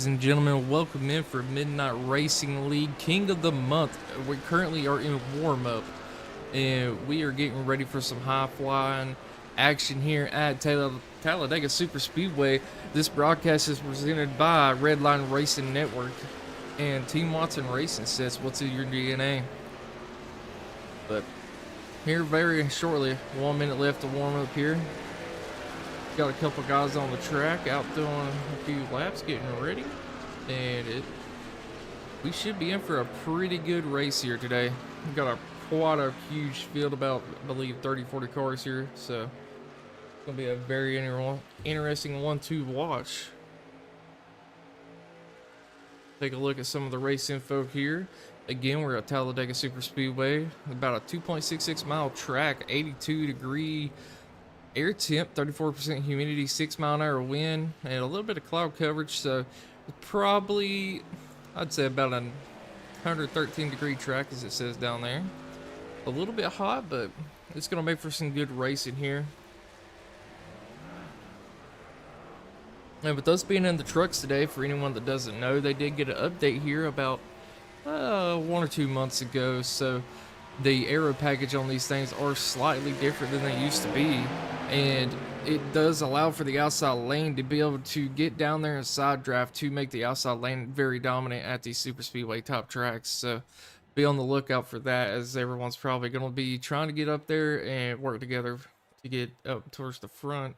ladies and gentlemen, welcome in for Midnight Racing League King of the Month. We currently are in warm-up, and we are getting ready for some high-flying action here at Talladega Super Speedway. This broadcast is presented by Redline Racing Network and Team Watson Racing says, "What's in your DNA?" But here very shortly, 1 minute left to warm up here. Got a couple guys on the track out doing a few laps, getting ready, and we should be in for a pretty good race here today. We've got quite a huge field, about I believe 30-40 cars here, so it's gonna be a very interesting one to watch. Take a look at some of the race info here. Again, we're at Talladega Super Speedway, about a 2.66 mile track, 82-degree air temp, 34% humidity, 6-mile-an-hour wind, and a little bit of cloud coverage. So probably, I'd say about a 113-degree track, as it says down there. A little bit hot, but it's gonna make for some good racing here. And with us being in the trucks today, for anyone that doesn't know, they did get an update here about 1 or 2 months ago. So the aero package on these things are slightly different than they used to be, and it does allow for the outside lane to be able to get down there and side draft to make the outside lane very dominant at these super speedway top tracks. So be on the lookout for that, as everyone's probably going to be trying to get up there and work together to get up towards the front.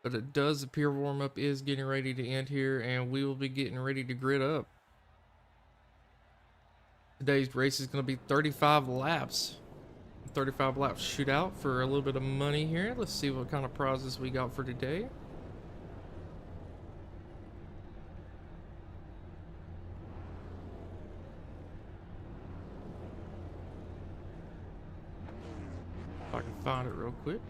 But it does appear warm-up is getting ready to end here, and we will be getting ready to grid up. Today's race is going to be 35 laps. 35 laps shootout for a little bit of money here. Let's see what kind of prizes we got for today. If I can find it real quick.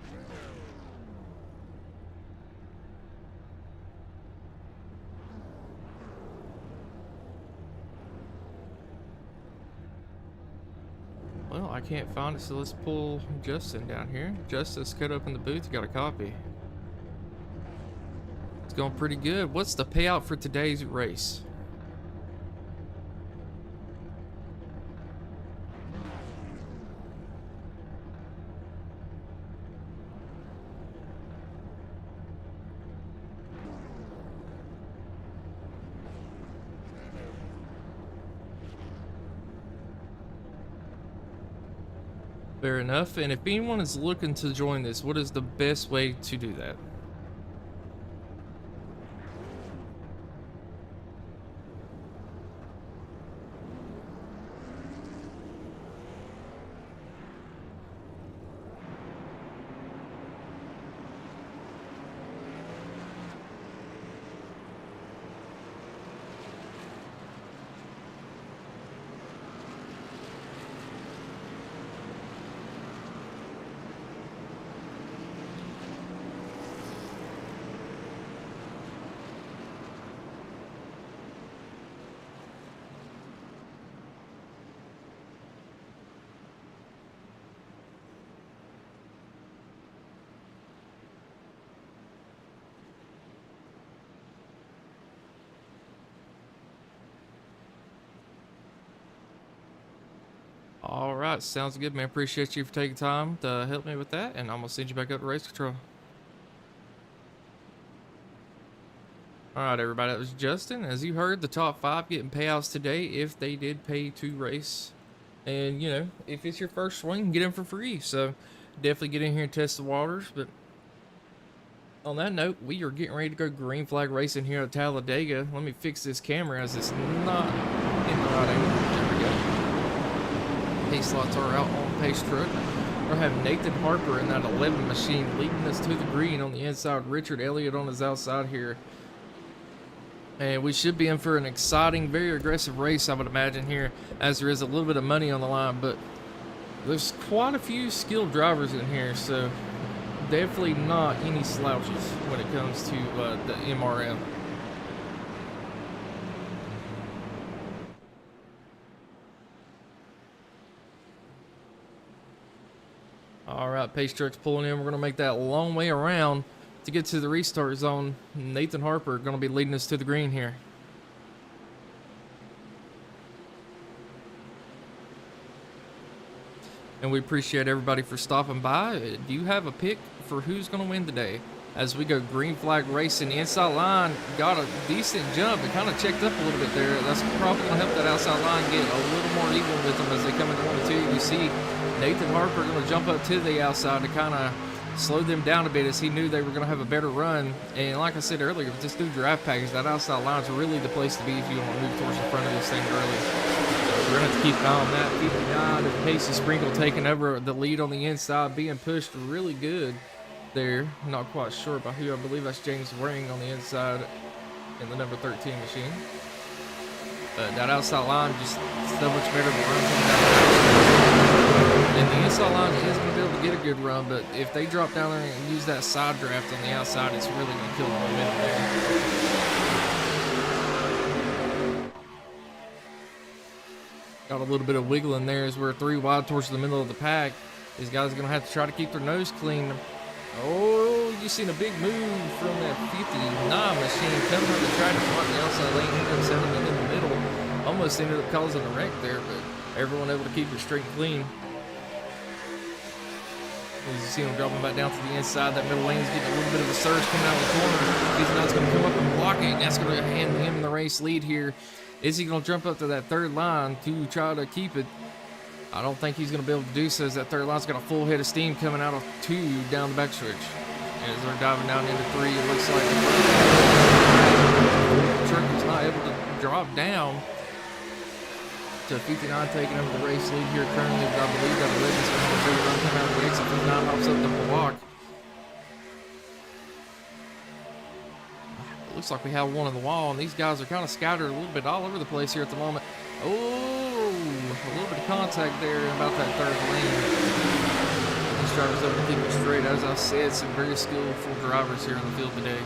Well, I can't find it, so let's pull Justin down here. Justin's cut up in the booth, got a copy. It's going pretty good. What's the payout for today's race? Fair enough. And if anyone is looking to join this, what is the best way to do that? All right, sounds good, man. Appreciate you for taking time to help me with that, and I'm gonna send you back up to race control. All right, everybody, that was Justin. As you heard, the top 5 getting payouts today if they did pay to race. And, you know, if it's your first swing, get in for free. So definitely get in here and test the waters. But on that note, we are getting ready to go green flag racing here at Talladega. Let me fix this camera as it's not in the right angle. There we go. Pace slots are out on pace truck. We're having Nathan Harper in that 11 machine leading us to the green on the inside. Richard Elliott on his outside here. And we should be in for an exciting, very aggressive race, I would imagine, here, as there is a little bit of money on the line. But there's quite a few skilled drivers in here, so definitely not any slouches when it comes to the MRM. All right, pace truck's pulling in. We're going to make that long way around to get to the restart zone. Nathan Harper going to be leading us to the green here. and we appreciate everybody for stopping by. Do you have a pick for who's going to win today? As we go green flag racing, inside line got a decent jump. It kind of checked up a little bit there. That's probably going to help that outside line get a little more even with them as they come into 1 and 2. You see Nathan Harper going to jump up to the outside to kind of slow them down a bit, as he knew they were going to have a better run. And like I said earlier, with this new draft package, that outside line is really the place to be if you want to move towards the front of this thing early. So we're going to have to keep an eye on that. 59 of Casey Sprinkle taking over the lead on the inside, being pushed really good there. Not quite sure about who. I believe that's James Waring on the inside in the number 13 machine. But that outside line just so much better than run coming down. And the inside line is going to be able to get a good run, but if they drop down there and use that side draft on the outside, it's really going to kill the momentum there. Got a little bit of wiggling there as we're 3 wide towards the middle of the pack. These guys are going to have to try to keep their nose clean. Oh, you seen a big move from that 59 machine coming on the track to the outside lane. Ended up settling in the middle. Almost ended up causing a wreck there, but everyone able to keep it straight and clean. As you see him dropping back down to the inside, that middle lane's getting a little bit of a surge coming out of the corner. He's not going to come up and block it, and that's going to hand him the race lead here. Is he going to jump up to that third line to try to keep it? I don't think he's going to be able to do so, as that third line's got a full head of steam coming out of 2 down the backstretch. As they're diving down into 3, it looks like the truck is not able to drop down. So 59 taking over the race lead here currently, but I believe that 11's going to have a big run coming out of the exit. 59 hops up the block. It looks like we have one on the wall, and these guys are kind of scattered a little bit all over the place here at the moment. Oh, a little bit of contact there about that third lane. These drivers able to keep it straight. As I said, some very skillful drivers here in the field today.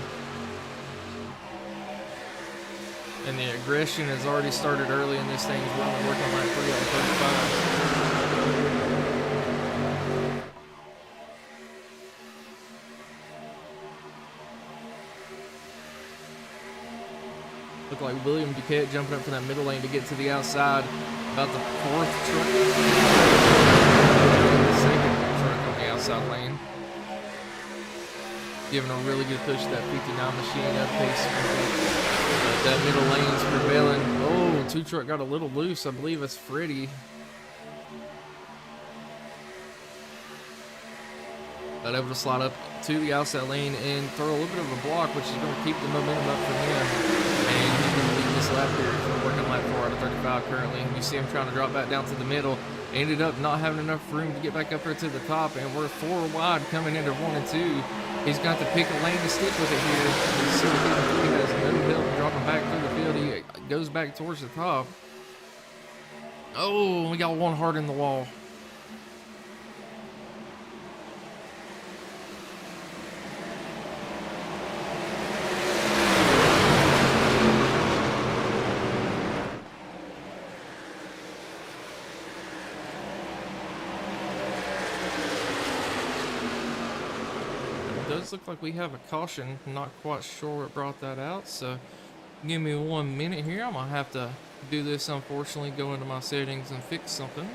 And the aggression has already started early in this thing as well. We're working like 3 out of 35. Look like William Duquette jumping up from that middle lane to get to the outside. About the 4th truck. The 2nd truck on the outside lane. Giving a really good push to that 59 machine up pace. That middle lane's prevailing. Oh, 2 truck got a little loose. I believe it's Freddie. But able to slide up to the outside lane and throw a little bit of a block, which is going to keep the momentum up for him. And he's going to lead this lap here. We're working lap 4 out of 35 currently. And you see him trying to drop back down to the middle. Ended up not having enough room to get back up here to the top. And we're 4 wide coming into 1 and 2. He's got to pick a lane to stick with it here. You see he has no help dropping back through the field. He goes back towards the top. Oh, we got one hard in the wall. Look like we have a caution. I'm not quite sure what brought that out, so give me 1 minute here. I'm gonna have to do this, unfortunately, go into my settings and fix something.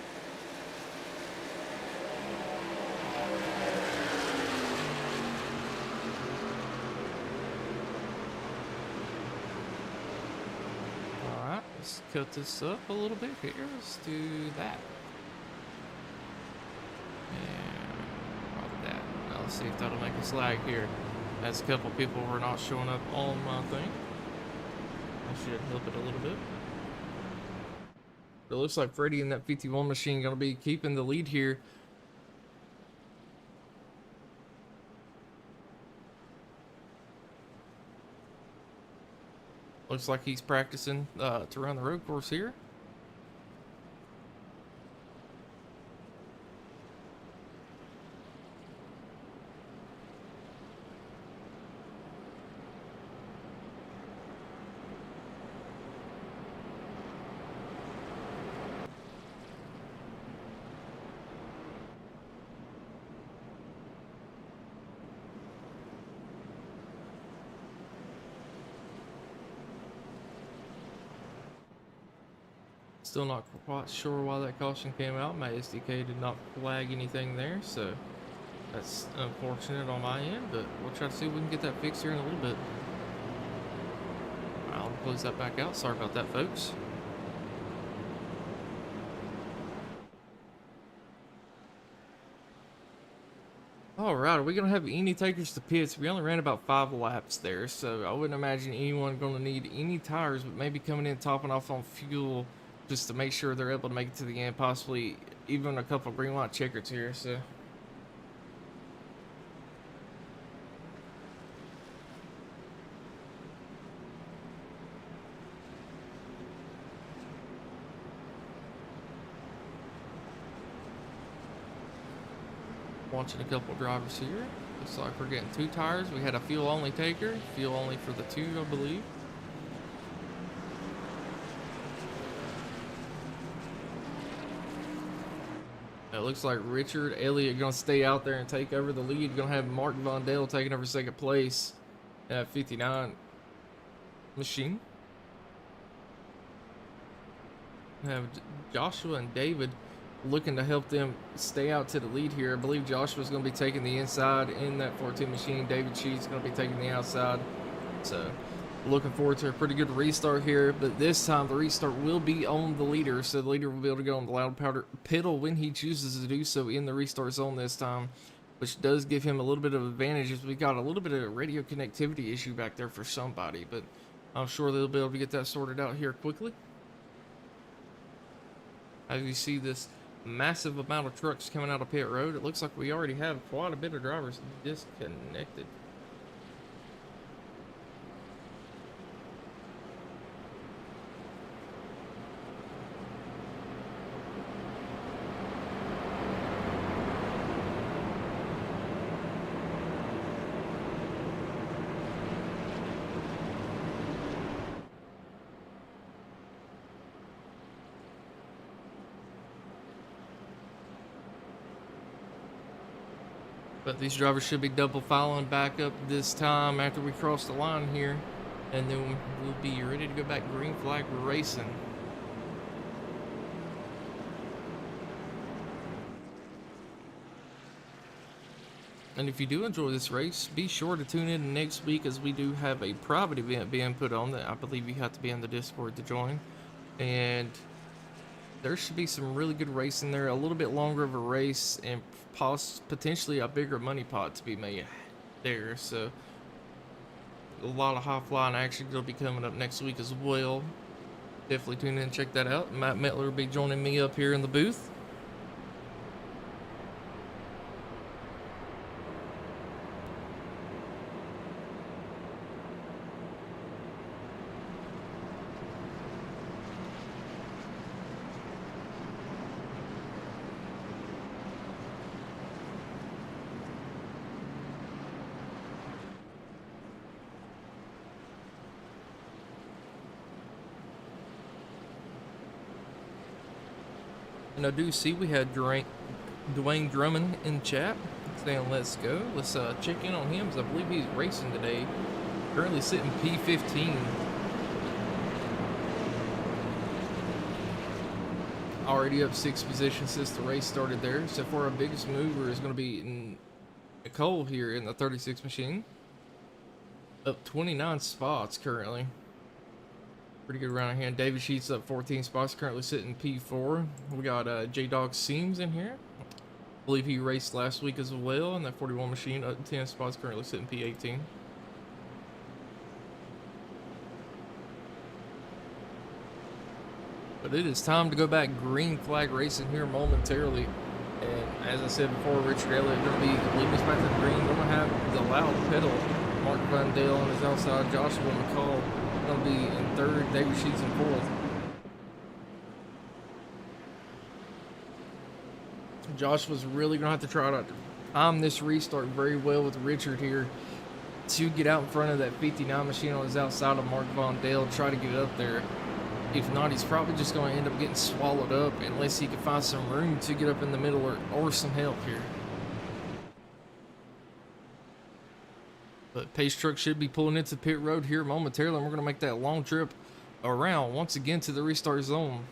Alright, let's cut this up a little bit here. Let's do that. Let's see if that'll make us lag here, as a couple people were not showing up on my thing. I should help it a little bit. It looks like Freddie and that 51 machine going to be keeping the lead here. Looks like he's practicing to run the road course here. Still not quite sure why that caution came out. My SDK did not flag anything there, so that's unfortunate on my end, but we'll try to see if we can get that fixed here in a little bit. I'll close that back out. Sorry about that, folks. All right, are we gonna have any takers to pits? We only ran about 5 laps there, so I wouldn't imagine anyone gonna need any tires, but maybe coming in topping off on fuel just to make sure they're able to make it to the end, possibly even a couple green light checkers here. So watching a couple drivers here. Looks like we're getting 2 tires. We had a fuel only taker, fuel only for the 2, I believe. It looks like Richard Elliott gonna stay out there and take over the lead. Gonna have Mark Vondale taking over second place at 59 machine. Have Joshua and David looking to help them stay out to the lead here. I believe Joshua's going to be taking the inside in that 14 machine. David Sheets going to be taking the outside. So looking forward to a pretty good restart here, but this time the restart will be on the leader, so the leader will be able to go on the loud powder pedal when he chooses to do so in the restart zone this time, which does give him a little bit of advantage as we got a little bit of a radio connectivity issue back there for somebody, but I'm sure they'll be able to get that sorted out here quickly. As you see this massive amount of trucks coming out of pit road, it looks like we already have quite a bit of drivers disconnected. But these drivers should be double filing back up this time after we cross the line here. And then we'll be ready to go back green flag racing. And if you do enjoy this race, be sure to tune in next week as we do have a private event being put on that I believe you have to be in the Discord to join. And there should be some really good racing there, a little bit longer of a race, and potentially a bigger money pot to be made there. So a lot of high flying action will be coming up next week as well. Definitely tune in and check that out. Matt Metler will be joining me up here in the booth. And I do see we had Dwayne Drummond in chat saying let's go. Let's check in on him, because I believe he's racing today. Currently sitting P15. Already up 6 positions since the race started there. So far our biggest mover is going to be Nicole here in the 36 machine. Up 29 spots currently. Pretty good round of hand. David Sheets up 14 spots, currently sitting P4. We got J-Dog Seams in here. I believe he raced last week as well in that 41 machine, up 10 spots, currently sitting P18. But it is time to go back green flag racing here momentarily. And as I said before, Richard Elliott going to be leading us back to the green. We're going to have the loud pedal. Mark Vondale on his outside, Joshua McCall going to be in third, David Sheets in fourth. Josh was really going to have to try to time this restart very well with Richard here to get out in front of that 59 machine on his outside of Mark Vondale, try to get up there. If not, he's probably just going to end up getting swallowed up unless he can find some room to get up in the middle or some help here. But Pace Truck should be pulling into pit road here momentarily, and we're going to make that long trip around once again to the restart zone.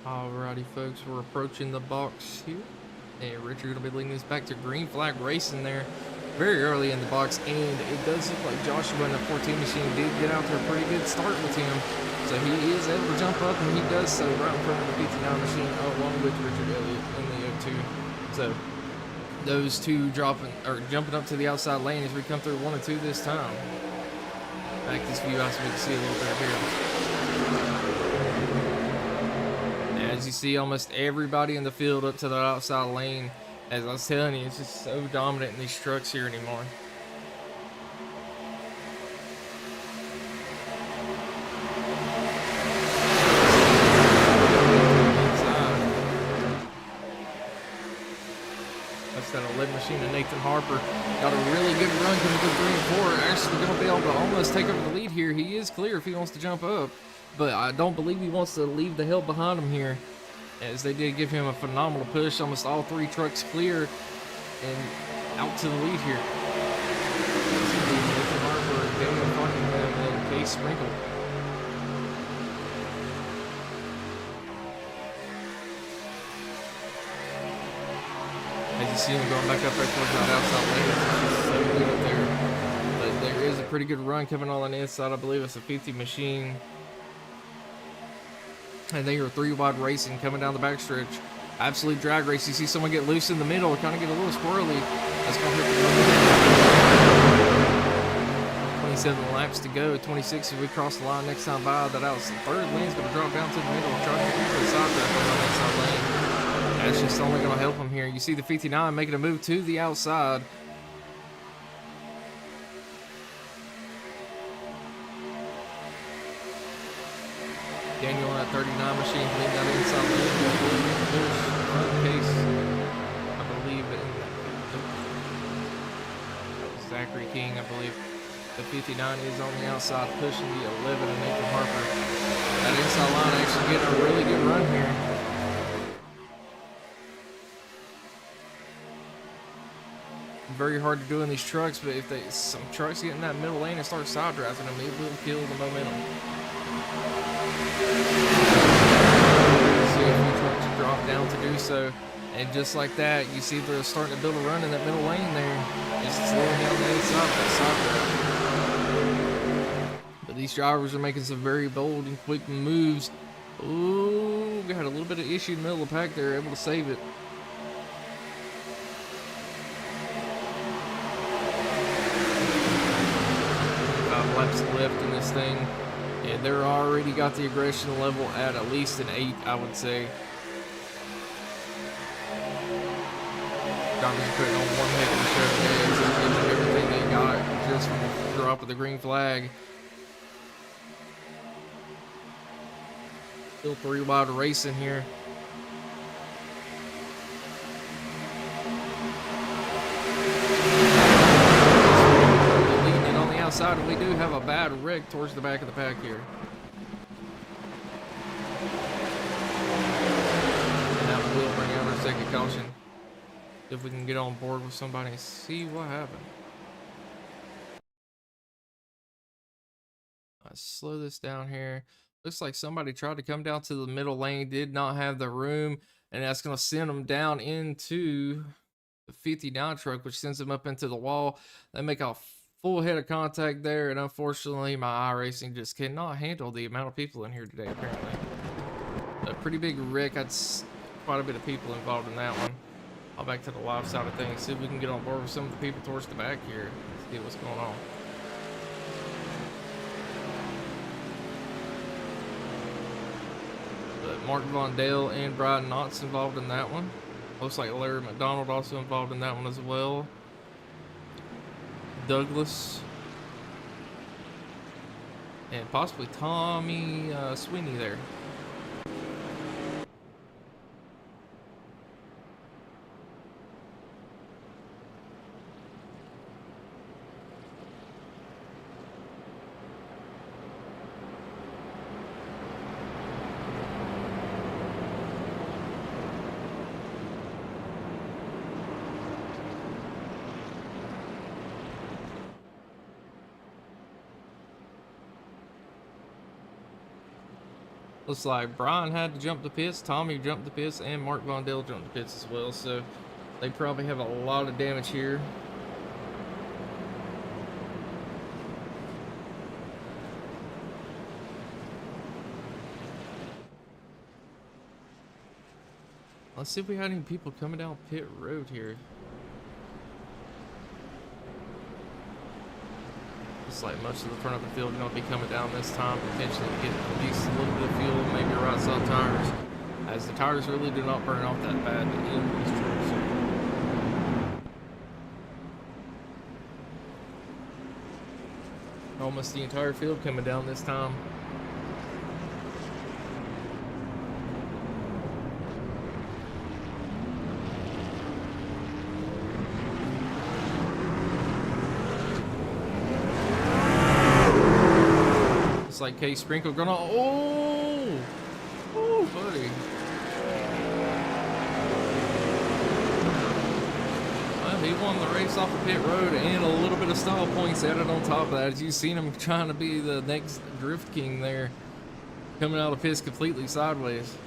Alrighty, folks, we're approaching the box here, and Richard will be leading us back to green flag racing there very early in the box, and it does look like Joshua in the 14 machine did get out to a pretty good start with him, so he is able to jump up, and he does so right in front of the 59 machine along with Richard Elliott in the 02. So those two jumping up to the outside lane as we come through 1 and 2 this time. Back this view out so we can see a little better here. As you see, almost everybody in the field up to the outside lane. As I was telling you, it's just so dominant in these trucks here anymore. That's that 11 machine of Nathan Harper. Got a really good run coming through 3 and 4. Actually going to be able to almost take over the lead here. He is clear if he wants to jump up, but I don't believe he wants to leave the hill behind him here, as they did give him a phenomenal push. Almost all 3 trucks clear and out to the lead here. Nathan Harper, Daniel Buckingham, and Case Sprinkle. As you see him going back up right towards that outside lane, it's so good up there. But there is a pretty good run coming on the inside. I believe it's a 50 machine. And they are 3 wide racing coming down the backstretch. Absolute drag race. You see someone get loose in the middle, kind of get a little squirrely. That's going to hit the 27 laps to go. 26 as we cross the line next time by. That out. Third lane's going to drop down to the middle. Try to get to the side track on the outside lane. That's just only going to help him here. You see the 59 making a move to the outside. Daniel on that 39 machine leading that inside lane. Case, I believe it. Zachary King, I believe. The 59 is on the outside pushing the 11 and Nathan Harper. That inside line actually getting a really good run here. Very hard to do in these trucks, but if some trucks get in that middle lane and start side drafting them, it will kill the momentum. See a few trucks drop down to do so, and just like that, you see they're starting to build a run in that middle lane there. Just slowing down the inside that side draft. But these drivers are making some very bold and quick moves. Ooh, got a little bit of issue in the middle of the pack there, able to save it. 5 laps left in this thing. And they're already got the aggression level at least an 8, I would say. Drivers are putting on one heck of a show today, and giving everything they got just from the drop of the green flag. Still 3 wide racing here. Outside, and we do have a bad wreck towards the back of the pack here. And that will bring out our second caution. If we can get on board with somebody and see what happened. Let's slow this down here. Looks like somebody tried to come down to the middle lane, did not have the room, and that's going to send them down into the 59 truck, which sends them up into the wall. They make a full head of contact there, and unfortunately my iRacing just cannot handle the amount of people in here today, apparently. A pretty big wreck. That's quite a bit of people involved in that one. I'll back to the live side of things, see if we can get on board with some of the people towards the back here, see what's going on. But Mark Von Dale and Brian Knott's involved in that one. Looks like Larry McDonald also involved in that one as well. Douglas, and possibly Tommy Sweeney there. Looks like Brian had to jump the pits, Tommy jumped the pits, and Mark Vondell jumped the pits as well. So they probably have a lot of damage here. Let's see if we had any people coming down pit road here. Looks like most of the front of the field going to be coming down this time, potentially to get at least a little bit of fuel, maybe a right side tires, as the tires really do not burn off that bad in these trucks. Almost the entire field coming down this time. It's like K Sprinkle gonna, oh, buddy. Well, he won the race off the pit road and a little bit of style points added on top of that. As you've seen him trying to be the next drift king there, coming out of pits completely sideways.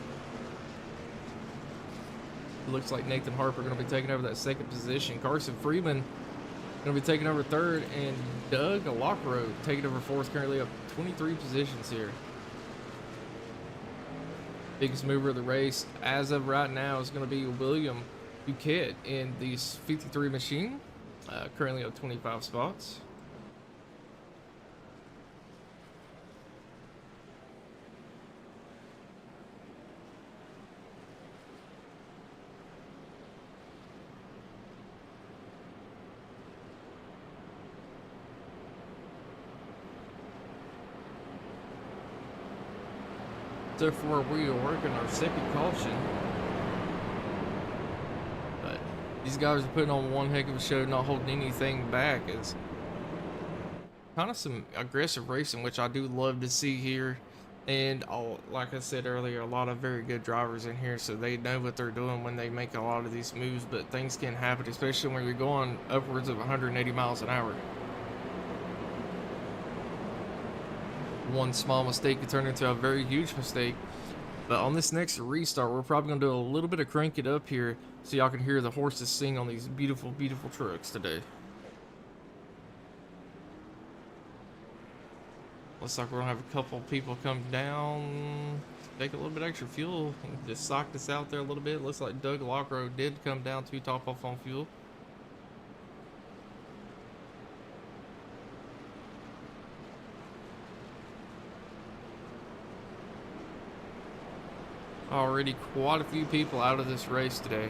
It looks like Nathan Harper gonna be taking over that second position. Carson Freeman gonna be taking over third, and Doug Lockroad taking over fourth, currently up 23 positions here. Biggest mover of the race as of right now is going to be William Duquette in the 53 machine, currently up 25 spots. Therefore, we are working our second caution. But these guys are putting on one heck of a show, not holding anything back. It's kind of some aggressive racing, which I do love to see here. And like I said earlier, a lot of very good drivers in here, so they know what they're doing when they make a lot of these moves. But things can happen, especially when you're going upwards of 180 miles an hour. One small mistake could turn into a very huge mistake. But on this next restart, we're probably gonna do a little bit of crank it up here so y'all can hear the horses sing on these beautiful, beautiful trucks today. Looks like we're gonna have a couple people come down, take a little bit extra fuel, and just sock this out there a little bit. Looks like Doug Lockroad did come down to top off on fuel. Already quite a few people out of this race today.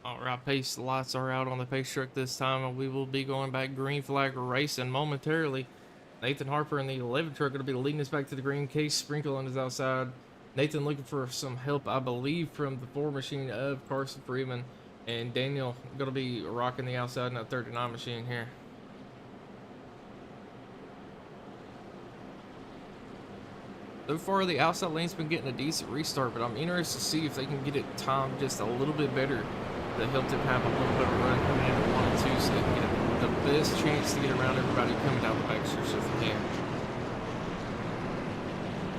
Alright, pace lights are out on the pace truck this time, and we will be going back green flag racing momentarily. Nathan Harper in the 11 truck going to be leading us back to the green. Case Sprinkle on his outside. Nathan looking for some help, I believe, from the 4 machine of Carson Freeman. And Daniel going to be rocking the outside in that 39 machine here. So far, the outside lane's been getting a decent restart, but I'm interested to see if they can get it timed just a little bit better to help them have a little bit of a run coming in at 1 and 2, so they can get the best chance to get around everybody coming down the back stretch if they can.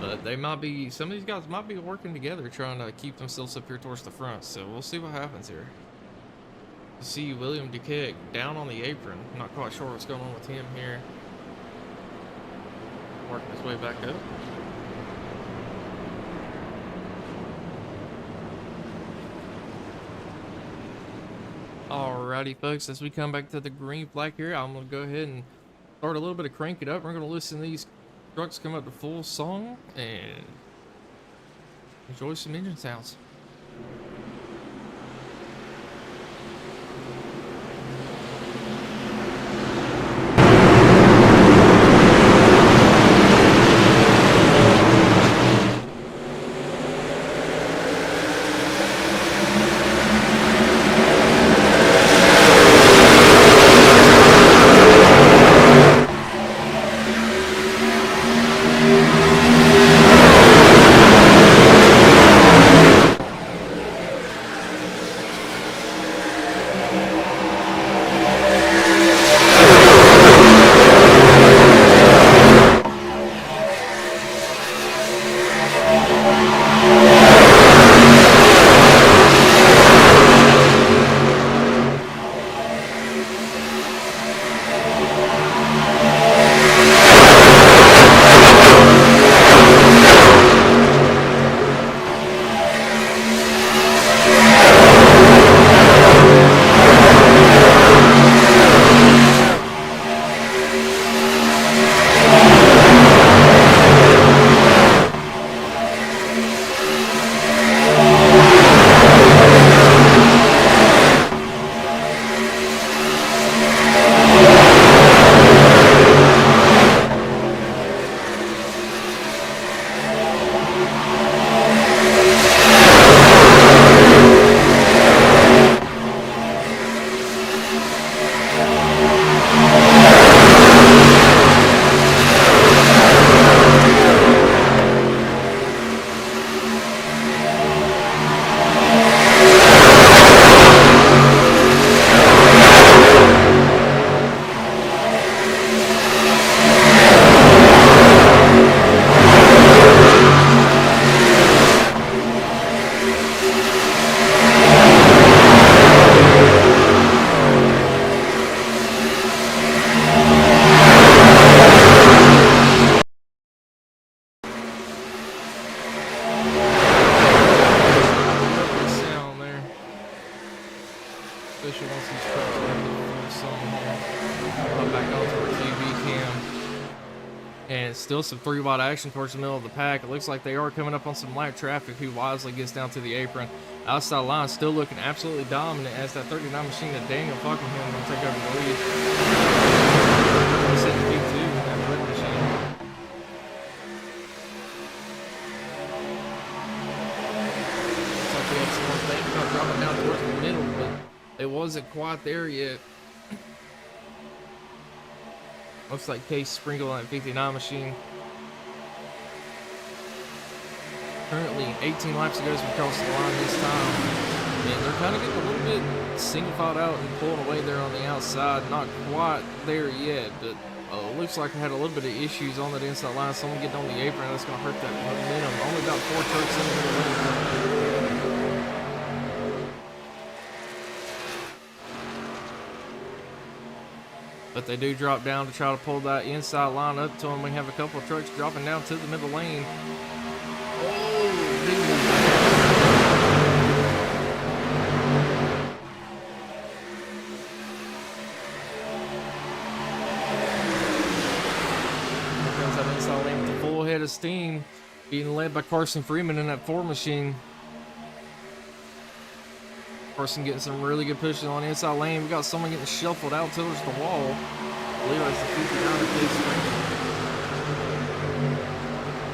But they might be, some of these guys might be working together trying to keep themselves up here towards the front, so we'll see what happens here. You see William Duquette down on the apron. I'm not quite sure what's going on with him here. Working his way back up. Alrighty, folks, as we come back to the green flag here, I'm going to go ahead and start a little bit of crank it up. We're going to listen to these trucks come up to full song and enjoy some engine sounds. Especially once these trucks are in the sun here. Put back onto our TV cam. And still some 3-wide action towards the middle of the pack. It looks like they are coming up on some light traffic who wisely gets down to the apron. Outside line still looking absolutely dominant as that 39 machine that Daniel Fuckingham will take over the lead. He's sitting P2 in that red machine. Looks like we have some more things about dropping down towards the middle, but it wasn't quite there yet. Looks like Case Sprinkle on that 59 machine. Currently 18 laps to go as we cross the line this time. And they're kind of getting a little bit single filed out and pulling away there on the outside. Not quite there yet, but looks like I had a little bit of issues on that inside line. Someone getting on the apron, that's going to hurt that momentum. Only got 4 trucks in the middle lane. But they do drop down to try to pull that inside line up to them. We have a couple of trucks dropping down to the middle lane. Here comes that inside lane with a full head of steam, being led by Carson Freeman in that 4 machine. Carson getting some really good pushes on the inside lane. We got someone getting shuffled out towards the wall. I believe that's the 59 Case Sprinkle.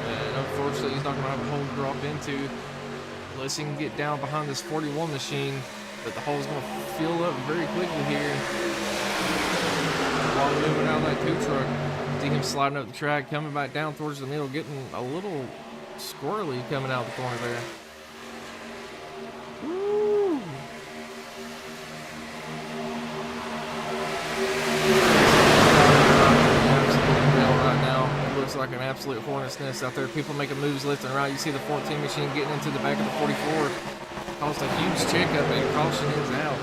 And unfortunately, he's not going to have a hole to drop into unless he can get down behind this 41 machine. But the hole's going to fill up very quickly here. While moving out of that 2 truck, see him sliding up the track, coming back down towards the middle, getting a little squirrely coming out the corner there. Looks like an absolute hornet's nest out there. People making moves left and right. You see the 14 machine getting into the back of the 44. Caused a huge checkup and caution is out.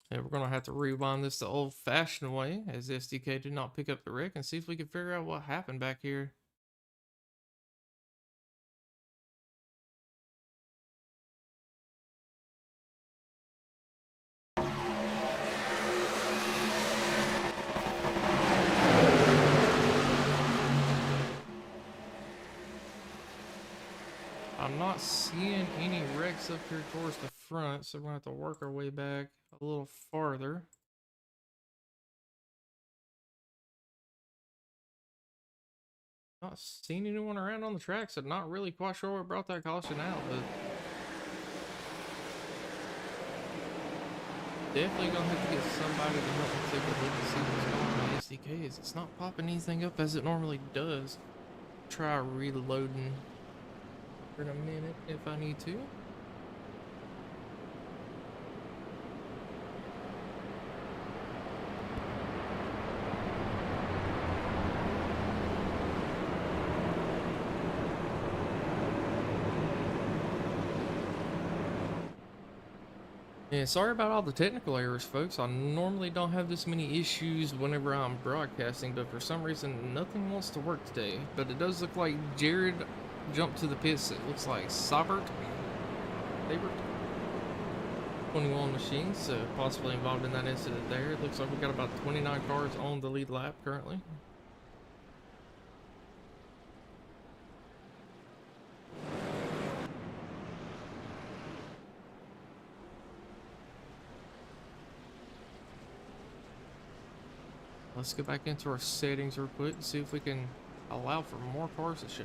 And we're going to have to rewind this the old-fashioned way as SDK did not pick up the wreck and see if we can figure out what happened back here. I'm not seeing any wrecks up here towards the front, so we're gonna have to work our way back a little farther. Not seeing anyone around on the track, so not really quite sure what brought that caution out, but definitely gonna have to get somebody to help me take a look and see what's going on with SDKs. It's not popping anything up as it normally does. Try reloading for a minute if I need to. Yeah, sorry about all the technical errors, folks. I normally don't have this many issues whenever I'm broadcasting, but for some reason, nothing wants to work today. But it does look like Jared jumped to the pits. It looks like Sabert, 21 machines, so possibly involved in that incident there. It looks like we got about 29 cars on the lead lap currently. Let's go back into our settings real quick and see if we can allow for more cars to show.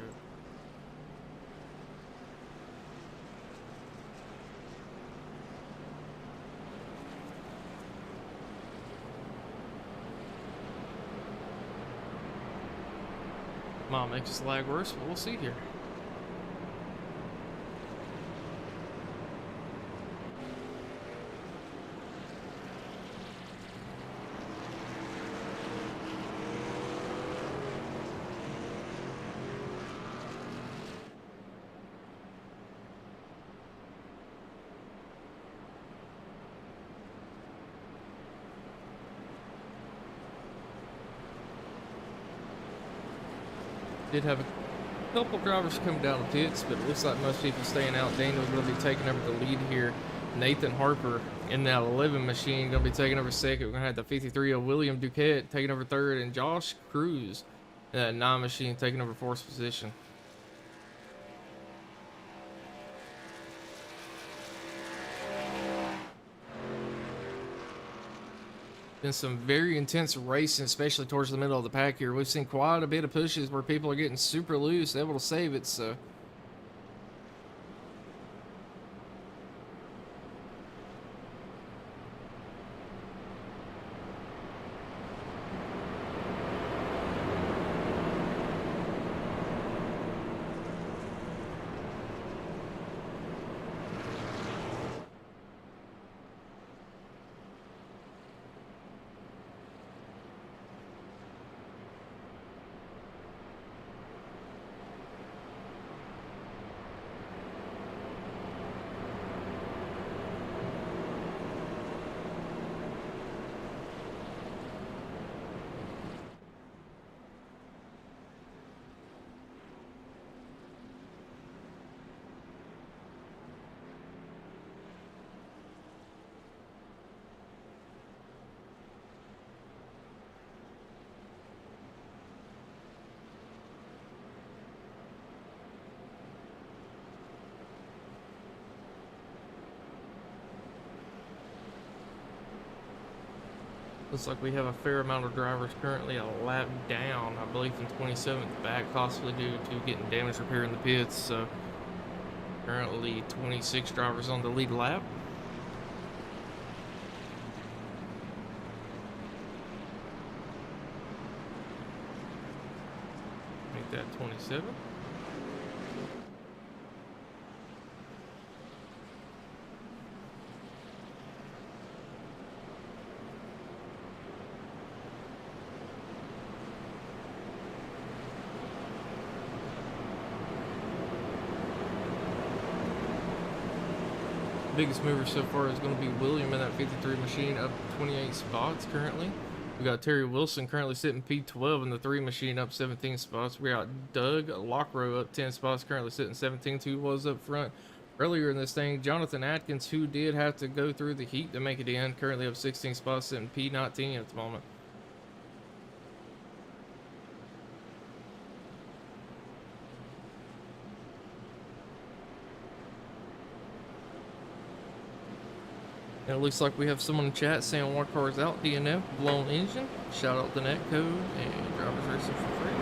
Might make us lag worse, but we'll see here. Did have a couple drivers come down the pits, but it looks like most people staying out. Daniel's going to be taking over the lead here. Nathan Harper in that 11 machine going to be taking over second. We're going to have the 53 of William Duquette taking over third, and Josh Cruz in that 9 machine taking over fourth position. Been some very intense racing, especially towards the middle of the pack here. We've seen quite a bit of pushes where people are getting super loose, able to save it, so. Looks like we have a fair amount of drivers currently a lap down, I believe from 27th back, possibly due to getting damage repair in the pits. So currently 26 drivers on the lead lap. Make that 27. Biggest mover so far is going to be William in that 53 machine, up 28 spots currently. We got Terry Wilson currently sitting P12 in the 3 machine, up 17 spots. We got Doug Lockrow up 10 spots, currently sitting 17th, who was up front earlier in this thing. Jonathan Atkins, who did have to go through the heat to make it in, currently up 16 spots, sitting P19 at the moment. And it looks like we have someone in chat saying one car is out, DNF, blown engine. Shout out the netcode and drivers racing for free.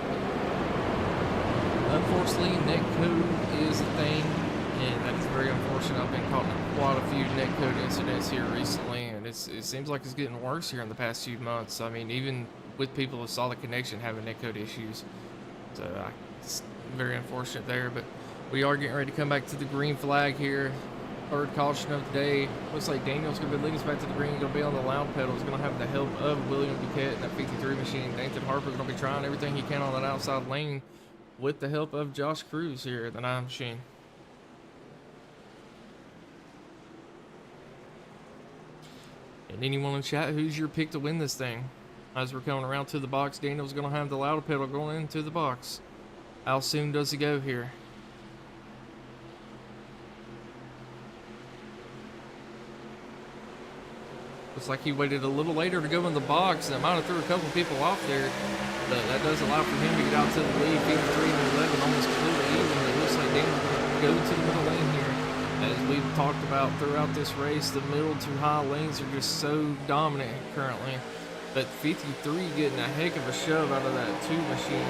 Unfortunately, netcode is a thing, and that is very unfortunate. I've been caught in quite a few netcode incidents here recently, and it seems like it's getting worse here in the past few months. I mean, even with people with solid connection having netcode issues. So it's very unfortunate there, but we are getting ready to come back to the green flag here. Third caution of the day. Looks like Daniel's going to be leading us back to the green. Going to be on the loud pedal. He's going to have the help of William Duquette in that 53 machine. Nathan Harper going to be trying everything he can on that outside lane with the help of Josh Cruz here at the 9 machine. And anyone in chat, who's your pick to win this thing? As we're coming around to the box, Daniel's going to have the loud pedal going into the box. How soon does he go here? Looks like he waited a little later to go in the box, and it might have threw a couple people off there, but that does allow for him to get out to the lead. 53 and 11, almost completely even. It looks like Daniel's going to go to the middle lane here. As we've talked about throughout this race, the middle to high lanes are just so dominant currently. But 53 getting a heck of a shove out of that 2 machine.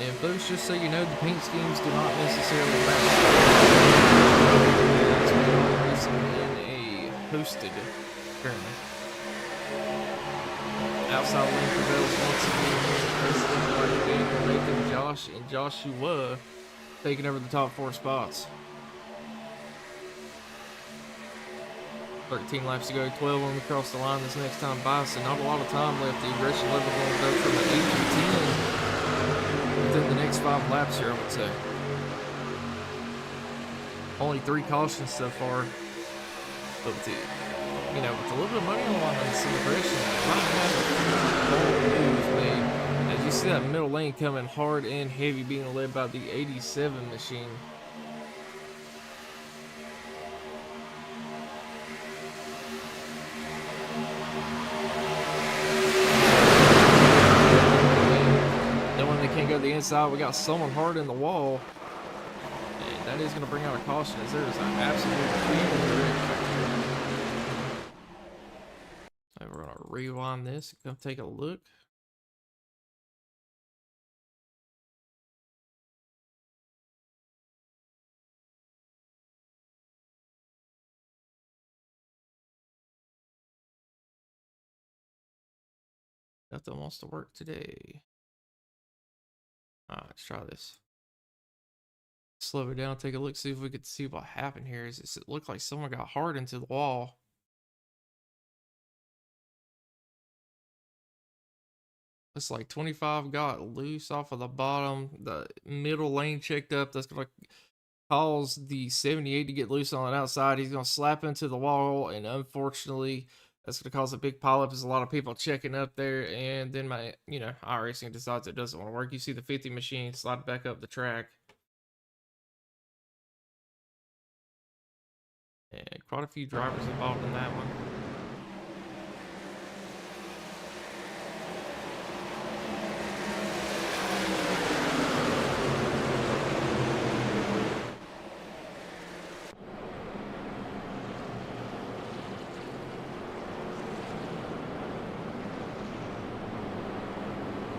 And folks, just so you know, the paint schemes do not necessarily match. We are racing in a hosted currently. Outside lane prevails once again. President Nathan, Josh, and Joshua taking over the top 4 spots. 13 laps to go, 12 when we cross the line this next time by, so not a lot of time left. The aggression level going to go from an 8 to 10 within the next 5 laps here, I would say. Only 3 cautions so far, but with with a little bit of money on the line and some aggression, might have bold moves made. As you see that middle lane coming hard and heavy, being led by the 87 machine. Can't go to the inside. We got someone hard in the wall, and that is going to bring out a caution, as there is an absolute field wreck. We're going to rewind this and come take a look. Nothing wants to work today. Alright, let's try this. Slow it down, take a look, see if we could see what happened here. It looked like someone got hard into the wall. Looks like 25 got loose off of the bottom. The middle lane checked up. That's going to cause the 78 to get loose on the outside. He's going to slap into the wall, and unfortunately, that's going to cause a big pileup. There's a lot of people checking up there, and then iRacing decides it doesn't want to work. You see the 50 machine slide back up the track. And quite a few drivers involved in that one.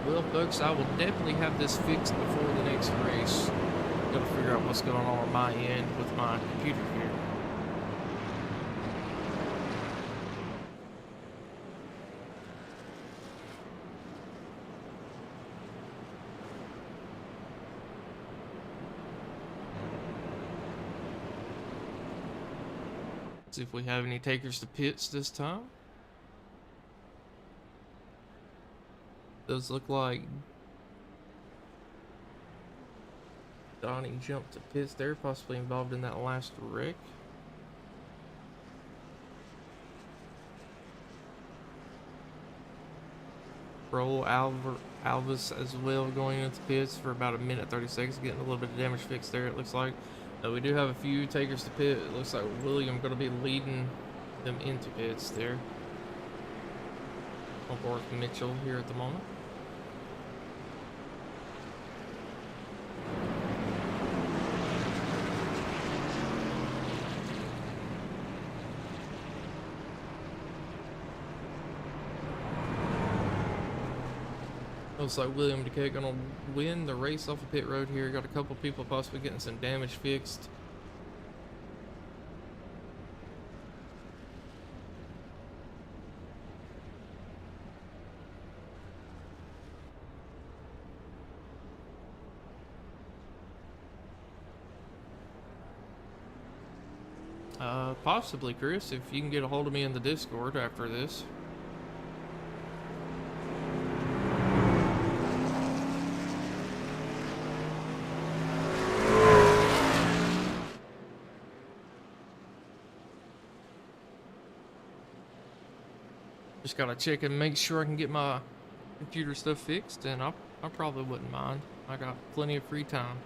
Well, folks, I will definitely have this fixed before the next race. Gotta figure out what's going on my end with my computer here. See if we have any takers to pits this time. Does look like Donnie jumped to pits there, possibly involved in that last wreck. Roll Alvis as well going into pits for about 1:30, getting a little bit of damage fixed there, it looks like. We do have a few takers to pit. It looks like William going to be leading them into pits there. Of course, Mitchell here at the moment. Looks like William DeKay gonna win the race off of pit road here. Got a couple people possibly getting some damage fixed. Possibly, Chris, if you can get a hold of me in the Discord after this. Just gotta check and make sure I can get my computer stuff fixed, and I probably wouldn't mind. I got plenty of free time.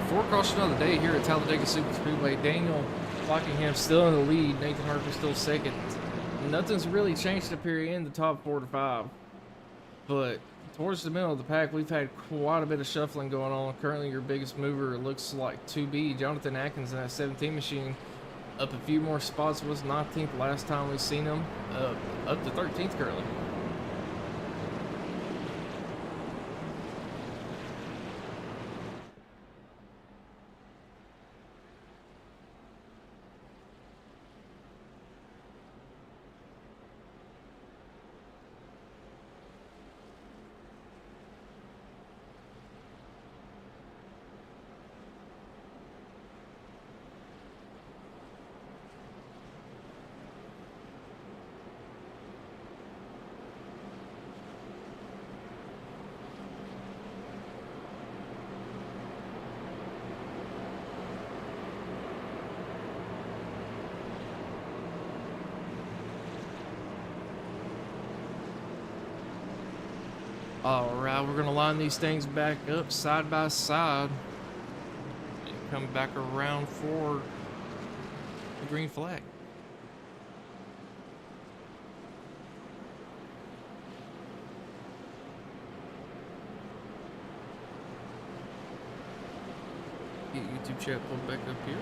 For caution of the day here at Talladega Superspeedway, Daniel Buckingham still in the lead, Nathan Harper still second. Nothing's really changed up here in the top 4 to 5, but towards the middle of the pack, we've had quite a bit of shuffling going on. Currently, your biggest mover looks like 2B, Jonathan Atkins in that 17 machine. Up a few more spots, was 19th last time we've seen him, up to 13th currently. Alright, we're gonna line these things back up side by side and come back around for the green flag. Get YouTube chat pulled back up here.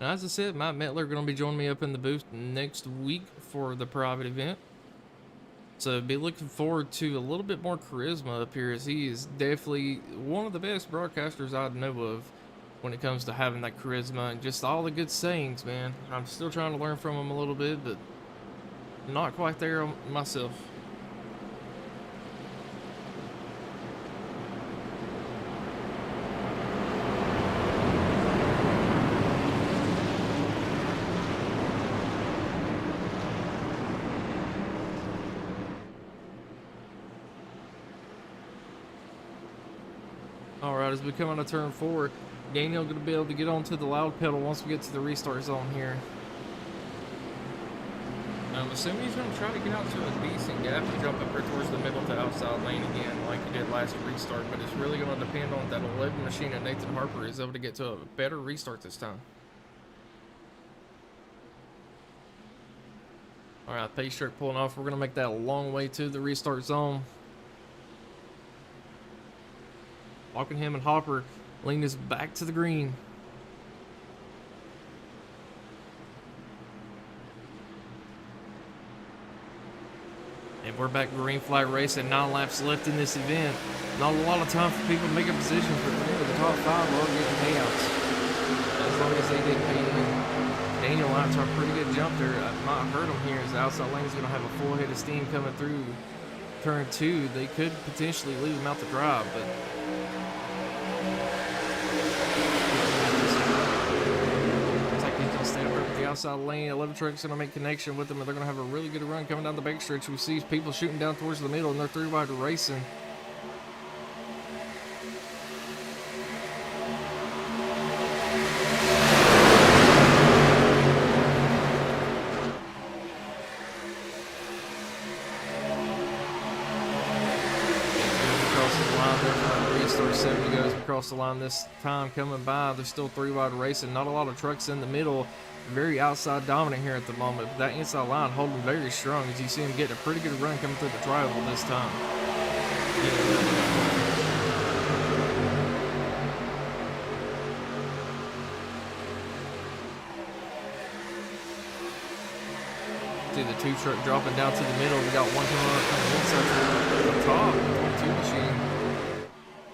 Now, as I said, Matt Metler going to be joining me up in the booth next week for the private event. So be looking forward to a little bit more charisma up here, as he is definitely one of the best broadcasters I know of when it comes to having that charisma and just all the good sayings, man. I'm still trying to learn from him a little bit, but not quite there myself. Alright, as we come on to turn 4, Daniel going to be able to get onto the loud pedal once we get to the restart zone here. I'm assuming he's going to try to get out to a decent gap and jump up here towards the middle to outside lane again like he did last restart, but it's really going to depend on that 11 machine that Nathan Harper is able to get to a better restart this time. Alright, pace truck pulling off. We're going to make that a long way to the restart zone. Buckingham and Hopper lean us back to the green. And we're back green flag race at 9 laps left in this event. Not a lot of time for people to make a position, but remember the top 5 are getting payouts. As long as they didn't pay in. Daniel out to a pretty good jump there. I might hurt him here as the outside lane is going to have a full head of steam coming through turn 2. They could potentially leave him out to drive, but the outside lane, 11 truck's going to make connection with them, and they're going to have a really good run coming down the backstretch. We see people shooting down towards the middle, and they're 3 wide racing. Almost 37 goes across the line this time coming by. There's still 3 wide racing. Not a lot of trucks in the middle. Very outside dominant here at the moment. But that inside line holding very strong as you see him getting a pretty good run coming through the trioval this time. See the 2 truck dropping down to the middle. We got one coming up from the inside to the top. 22 machine.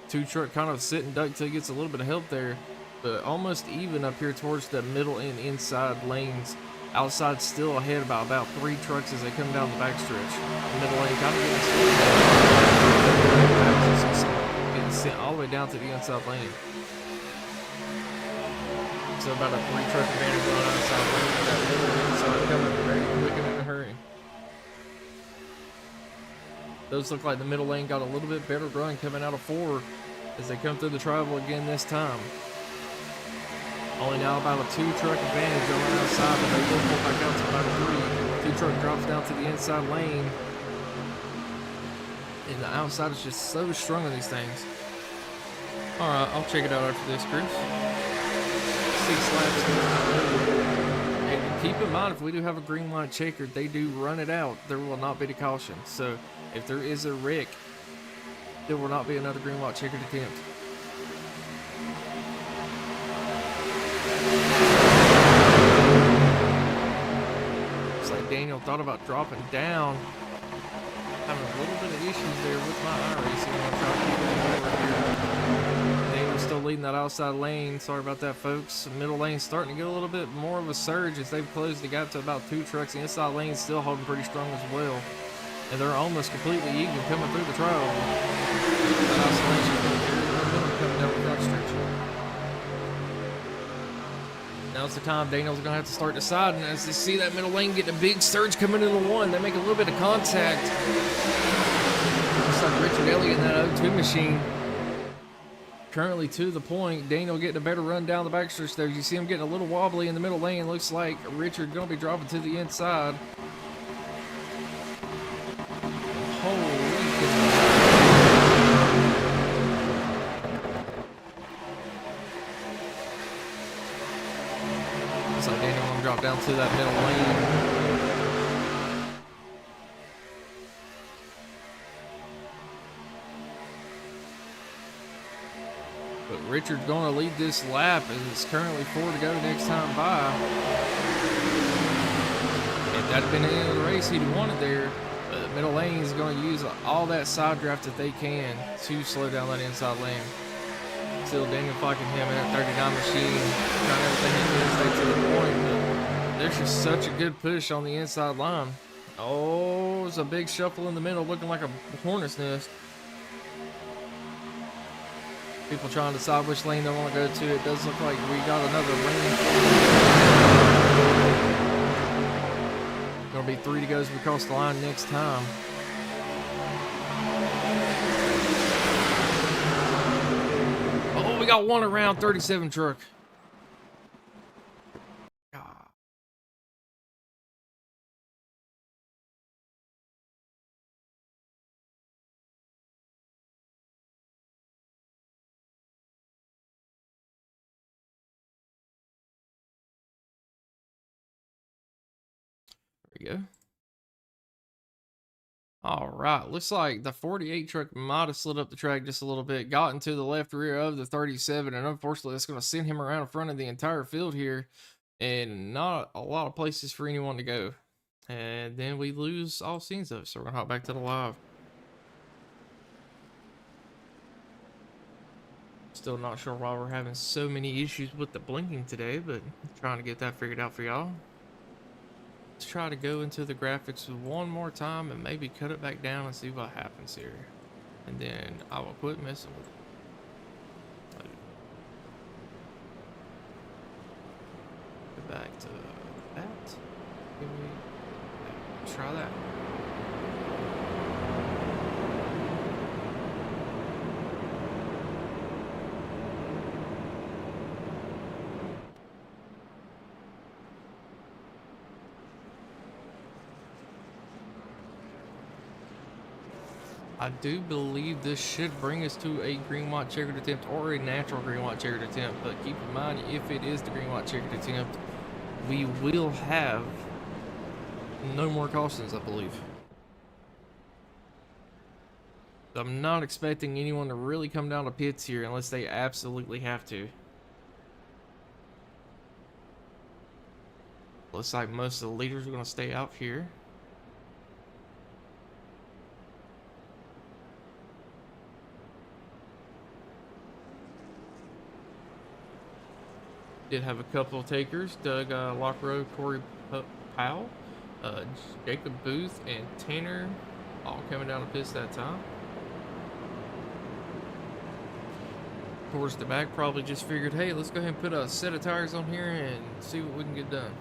2 truck kind of sitting duck till he gets a little bit of help there, but almost even up here towards the middle and inside lanes. Outside still ahead by about 3 trucks as they come down the backstretch. The middle lane kind of getting sent all the way down to the inside lane. So about a 3 truck advantage on the outside lane with that middle and inside coming very quick and in a hurry. Those look like the middle lane got a little bit better run coming out of 4 as they come through the tribal again this time. Only now about a 2 truck advantage on the outside, but they will pull back out to about a 3. 2 truck drops down to the inside lane. And the outside is just so strong on these things. Alright, I'll check it out after this, Chris. 6 laps. And keep in mind, if we do have a green light checker, they do run it out. There will not be the caution. So if there is a wreck, there will not be another green light checkered attempt. Looks like Daniel thought about dropping down. Having a little bit of issues there with my iRacing. I'm trying to keep it over here. Daniel's still leading that outside lane. Sorry about that, folks. The middle lane starting to get a little bit more of a surge as they've closed the gap to about 2 trucks. The inside lane still holding pretty strong as well. And they're almost completely even coming through the trial. That isolation coming down the front stretch. Now's the time Daniel's gonna have to start deciding as they see that middle lane getting a big surge coming into 1. They make a little bit of contact. Looks like Richard Elliott in that O2 machine. Currently to the point, Daniel getting a better run down the backstretch there. You see him getting a little wobbly in the middle lane. Looks like Richard gonna be dropping to the inside. Looks like Daniel gonna drop down to that middle lane. But Richard's gonna lead this lap as it's currently 4 to go next time by. If that had been the end of the race, he'd have won it there. But the middle lane is going to use all that side draft that they can to slow down that inside lane. Still Daniel fucking him in that 39 machine, trying everything he can to stay to the point. But there's just such a good push on the inside line. Oh, it's a big shuffle in the middle, looking like a hornet's nest. People trying to decide which lane they want to go to. It does look like we got another lane. Gonna be 3 to go as we cross the line next time. Oh, we got 1 around 37 truck. There we go. All right, looks like the 48 truck might have slid up the track just a little bit, got into the left rear of the 37, and unfortunately that's going to send him around in front of the entire field here, and not a lot of places for anyone to go. And then we lose all scenes of it, so we're going to hop back to the live. Still not sure why we're having so many issues with the blinking today, but trying to get that figured out for y'all. Let's try to go into the graphics one more time and maybe cut it back down and see what happens here. And then I will quit messing with it. Go back to that. Try that. I do believe this should bring us to a green white checkered attempt or a natural green white checkered attempt, but keep in mind, if it is the green white checkered attempt, we will have no more cautions, I believe. I'm not expecting anyone to really come down to pits here unless they absolutely have to. Looks like most of the leaders are going to stay out here. Did have a couple of takers. Doug Lockrow, Corey Powell, Jacob Booth, and Tanner all coming down to pits that time. Towards the back, probably just figured, hey, let's go ahead and put a set of tires on here and see what we can get done.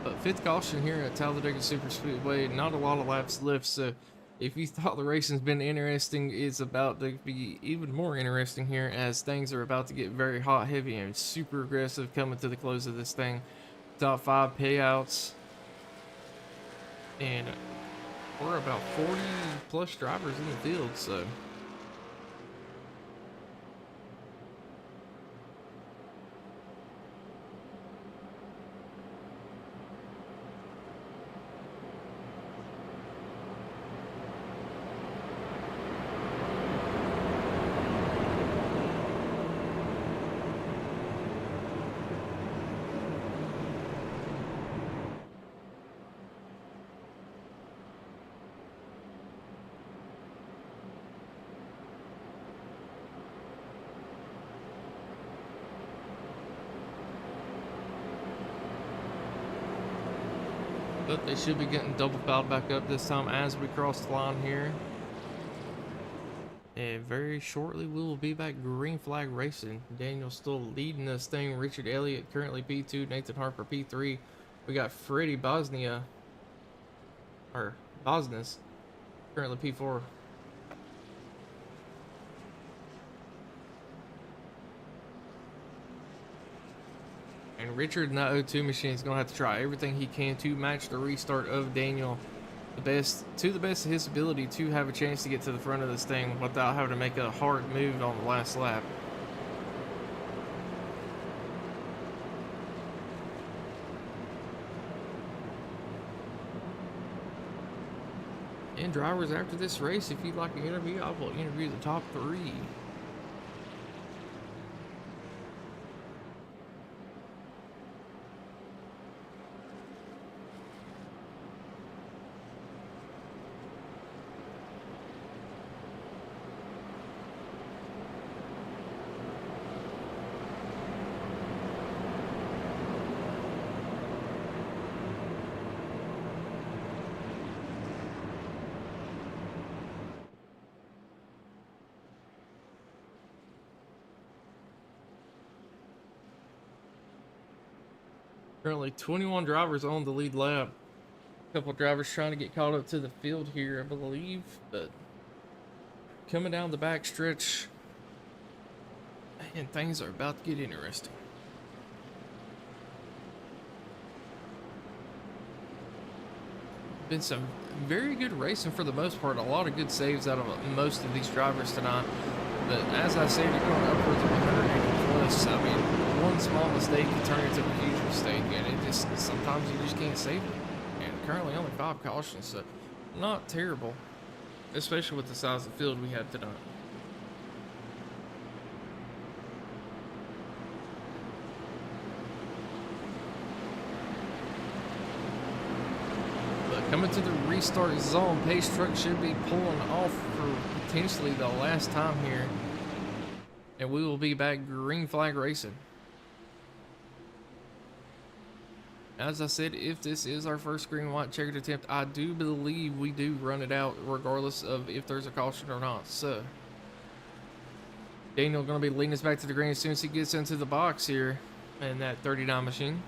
But fifth caution here at Talladega Super Speedway, not a lot of laps left, so if you thought the racing's been interesting, it's about to be even more interesting here as things are about to get very hot, heavy, and super aggressive coming to the close of this thing. Top 5 payouts, and we're about 40 plus drivers in the field, so but they should be getting double fouled back up this time as we cross the line here. And very shortly we will be back green flag racing. Daniel's still leading this thing. Richard Elliott currently P2, Nathan Harper P3. We got Freddie Bosnia, or Bosnis, currently P4. And Richard in that O2 machine is going to have to try everything he can to match the restart of Daniel the best of his ability to have a chance to get to the front of this thing without having to make a hard move on the last lap. And drivers, after this race, if you'd like to interview, I will interview the top 3. Currently 21 drivers on the lead lap. A couple drivers trying to get caught up to the field here, I believe, but coming down the back stretch, and things are about to get interesting. Been some very good racing for the most part. A lot of good saves out of most of these drivers tonight. But as I said, you're going upwards of 180 plus. I mean, one small mistake can turn into a huge mistake, and it just sometimes you just can't save it. And currently only 5 cautions, so not terrible, especially with the size of the field we have tonight. But coming to the restart zone, pace truck should be pulling off for potentially the last time here, and we will be back green flag racing. As I said, if this is our first green white checkered attempt, I do believe we do run it out regardless of if there's a caution or not. So Daniel going to be leading us back to the green as soon as he gets into the box here in that 39 machine.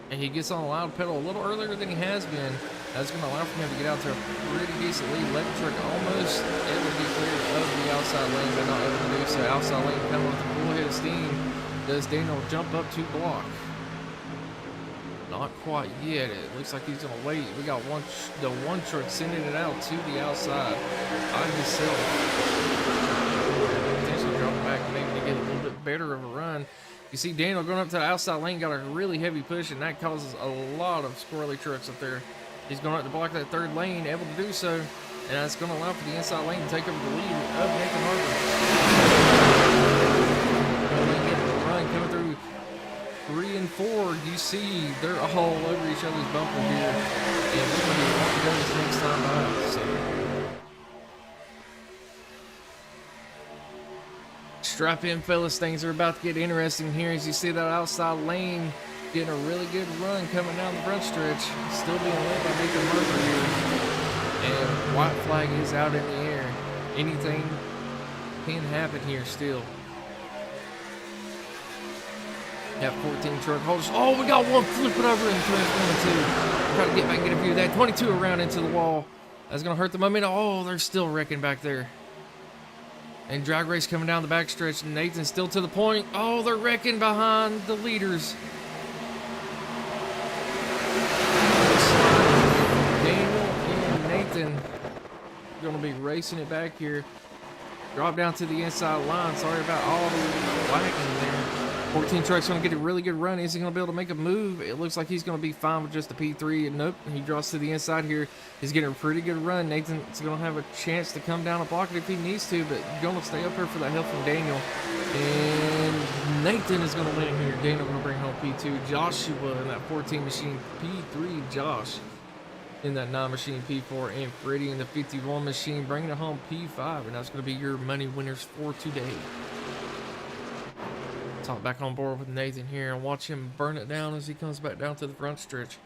And he gets on the loud pedal a little earlier than he has been. That's going to allow for him to get out to a pretty decent lead. Let the truck almost able to be clear of the outside lane, but not able to do so. Outside lane coming with a full head of steam. Does Daniel jump up to block? Not quite yet. It looks like he's going to wait. We got the one truck sending it out to the outside by himself. Potentially dropping back maybe to get a little bit better of a run. You see Daniel going up to the outside lane, got a really heavy push, and that causes a lot of squirrely trucks up there. He's going up to block that third lane, able to do so, and that's going to allow for the inside lane to take over the lead of Nathan Harper. Getting a run coming through 3 and 4. You see they're all over each other's bumper here, and we're going to be walking down this next time by. So. Strap in, fellas. Things are about to get interesting here as you see that outside lane getting a really good run coming down the front stretch. Still being led by Nathan Harper here. And white flag is out in the air. Anything can happen here still. Got 14 truck holders. Oh, we got one flipping over in turns 1 and 2. Try to get back and get a view of that. 22 around into the wall. That's going to hurt the momentum. Oh, they're still wrecking back there. And drag race coming down the backstretch. Nathan's still to the point. Oh, they're wrecking behind the leaders. Daniel and Nathan going to be racing it back here. Drop down to the inside line. Sorry about all the whacking there. 14 truck's going to get a really good run. Is he going to be able to make a move? It looks like he's going to be fine with just a P3. Nope. He draws to the inside here. He's getting a pretty good run. Nathan's going to have a chance to come down and block it if he needs to, but going to stay up here for that help from Daniel. And Nathan is going to win here. Daniel going to bring home P2. Joshua in that 14 machine P3. Josh in that 9 machine P4. And Freddie in the 51 machine bringing it home P5. And that's going to be your money winners for today. Talk back on board with Nathan here and watch him burn it down as he comes back down to the front stretch.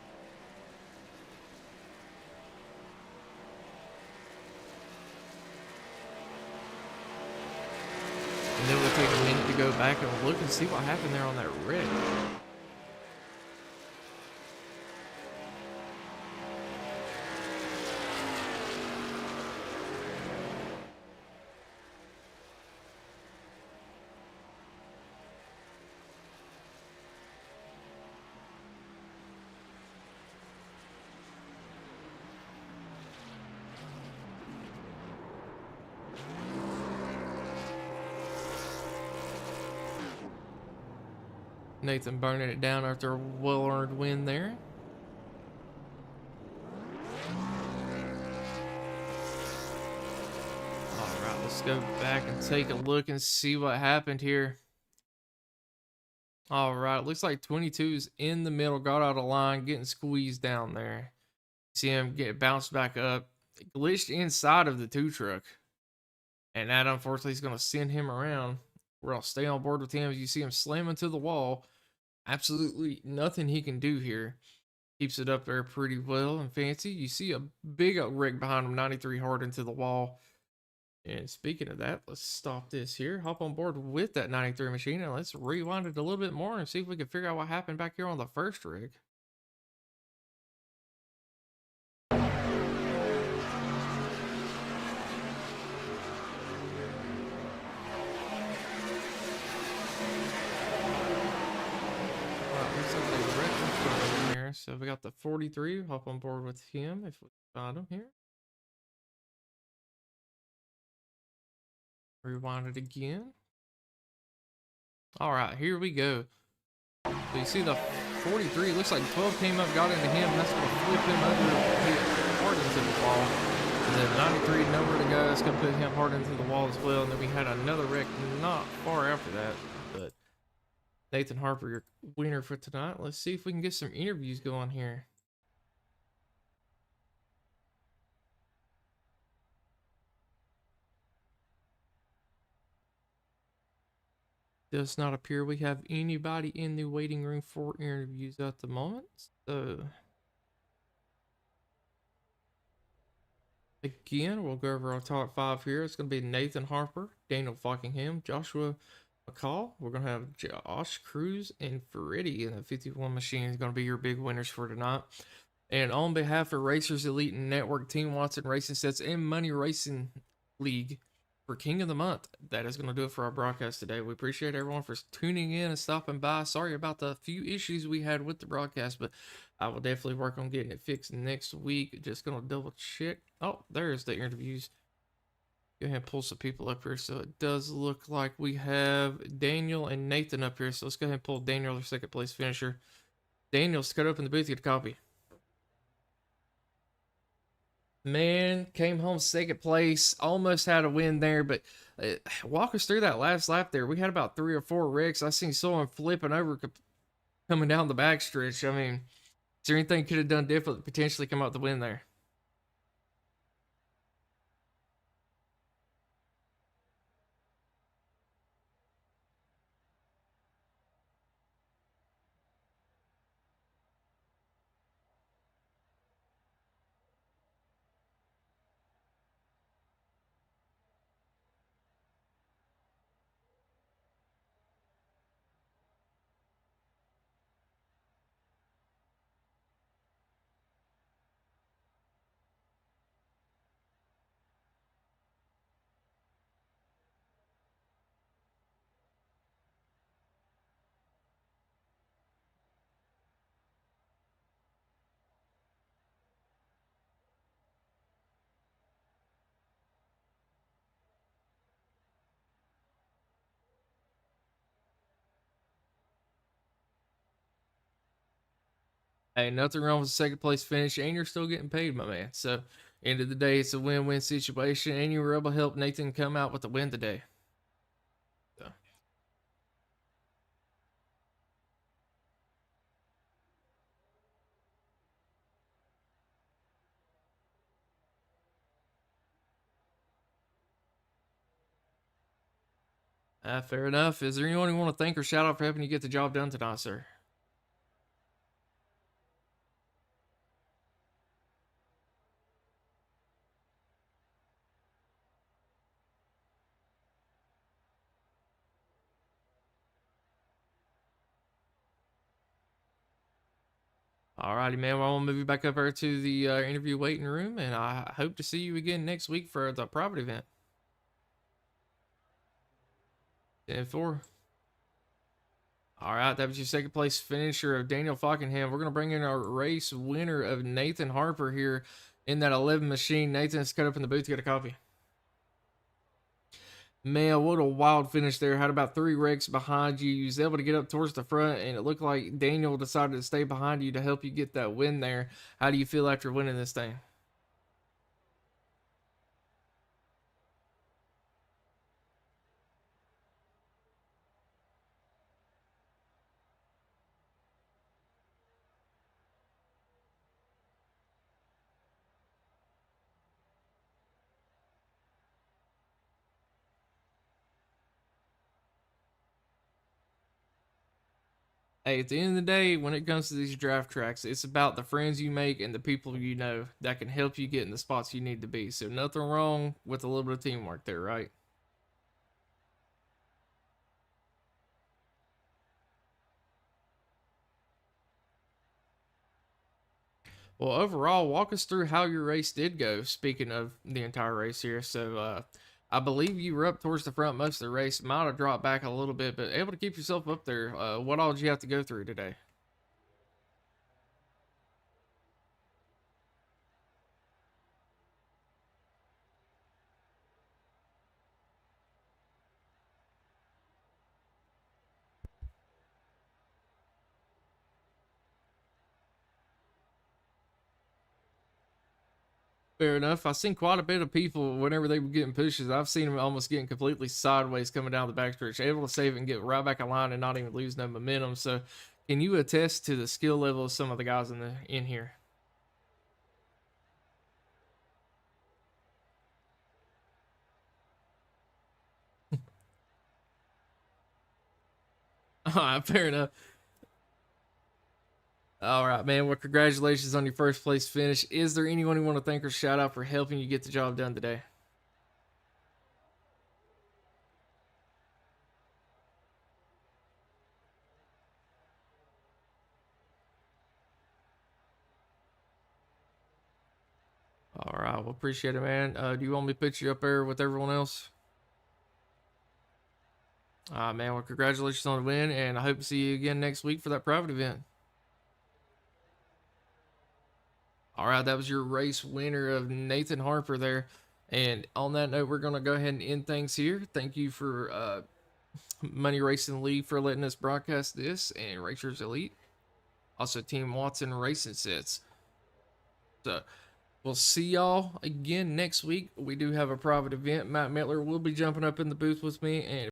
And then we'll take a minute to go back and look and see what happened there on that wreck. Nathan burning it down after a well-earned win there. Alright, let's go back and take a look and see what happened here. Alright, looks like 22's in the middle, got out of line, getting squeezed down there. See him get bounced back up. Glitched inside of the 2 truck. And that unfortunately is going to send him around. Where I'll stay on board with him as you see him slamming to the wall. Absolutely nothing he can do here. Keeps it up there pretty well and fancy. You see a big wreck behind him, 93 hard into the wall. And speaking of that, let's stop this here. Hop on board with that 93 machine and let's rewind it a little bit more and see if we can figure out what happened back here on the first rig. So we got the 43, hop on board with him if we find him here. Rewind it again. All right, here we go. So you see the 43, looks like 12 came up, got into him, and that's going to flip him over hard into the wall. And then 93, nowhere to go, that's going to put him hard into the wall as well. And then we had another wreck not far after that, but Nathan Harper, your winner for tonight. Let's see if we can get some interviews going here. Does not appear we have anybody in the waiting room for interviews at the moment. So Again, we'll go over our top five here. It's going to be Nathan Harper, Daniel Fockingham, Joshua McCall. We're going to have Josh Cruz and Freddie in the 51 machine is going to be your big winners for tonight. And on behalf of Racers Elite Network, Team Watson Racing Sets, and Money Racing League for King of the Month, that is going to do it for our broadcast today. We appreciate everyone for tuning in and stopping by. Sorry about the few issues we had with the broadcast, but I will definitely work on getting it fixed next week. Just going to double check. Oh, there's the interviews. Go ahead and pull some people up here. So it does look like we have Daniel and Nathan up here. So let's go ahead and pull Daniel, our second place finisher. Daniel, cut up in the booth, get a copy. Man, came home second place, almost had a win there, but walk us through that last lap there. We had about 3 or 4 wrecks. I seen someone flipping over coming down the backstretch. I mean, is there anything could have done different to potentially come out the win there? Hey, nothing wrong with the second place finish, and you're still getting paid, my man. So, end of the day, it's a win-win situation, and you were able to help Nathan come out with the win today. So, fair enough. Is there anyone you want to thank or shout out for helping you get the job done tonight, sir? Alrighty, man. Well, I'm gonna move you back up here to the interview waiting room, and I hope to see you again next week for the private event. 10-4. All right, that was your second place finisher of Daniel Fockingham. We're gonna bring in our race winner of Nathan Harper here in that 11 machine. Nathan's cut up in the booth to get a copy. Man, what a wild finish there. Had about 3 wrecks behind you. You was able to get up towards the front, and it looked like Daniel decided to stay behind you to help you get that win there. How do you feel after winning this thing? Hey, at the end of the day, when it comes to these draft tracks, it's about the friends you make and the people you know that can help you get in the spots you need to be. So nothing wrong with a little bit of teamwork there, right? Well, overall, walk us through how your race did go. Speaking of the entire race here, so I believe you were up towards the front most of the race. Might have dropped back a little bit, but able to keep yourself up there. What all did you have to go through today? Fair enough. I've seen quite a bit of people whenever they were getting pushes. I've seen them almost getting completely sideways coming down the backstretch, able to save it and get right back in line and not even lose no momentum. So, can you attest to the skill level of some of the guys in here? All right, fair enough. All right, man. Well, congratulations on your first place finish. Is there anyone you want to thank or shout out for helping you get the job done today? All right. Well, appreciate it, man. Do you want me to put you up there with everyone else? All right, man. Well, congratulations on the win, and I hope to see you again next week for that private event. All right, that was your race winner of Nathan Harper there. And on that note, we're going to go ahead and end things here. Thank you for Money Racing League for letting us broadcast this, and Racers Elite. Also, Team Watson Racing Sets. So, we'll see y'all again next week. We do have a private event. Matt Miller will be jumping up in the booth with me, and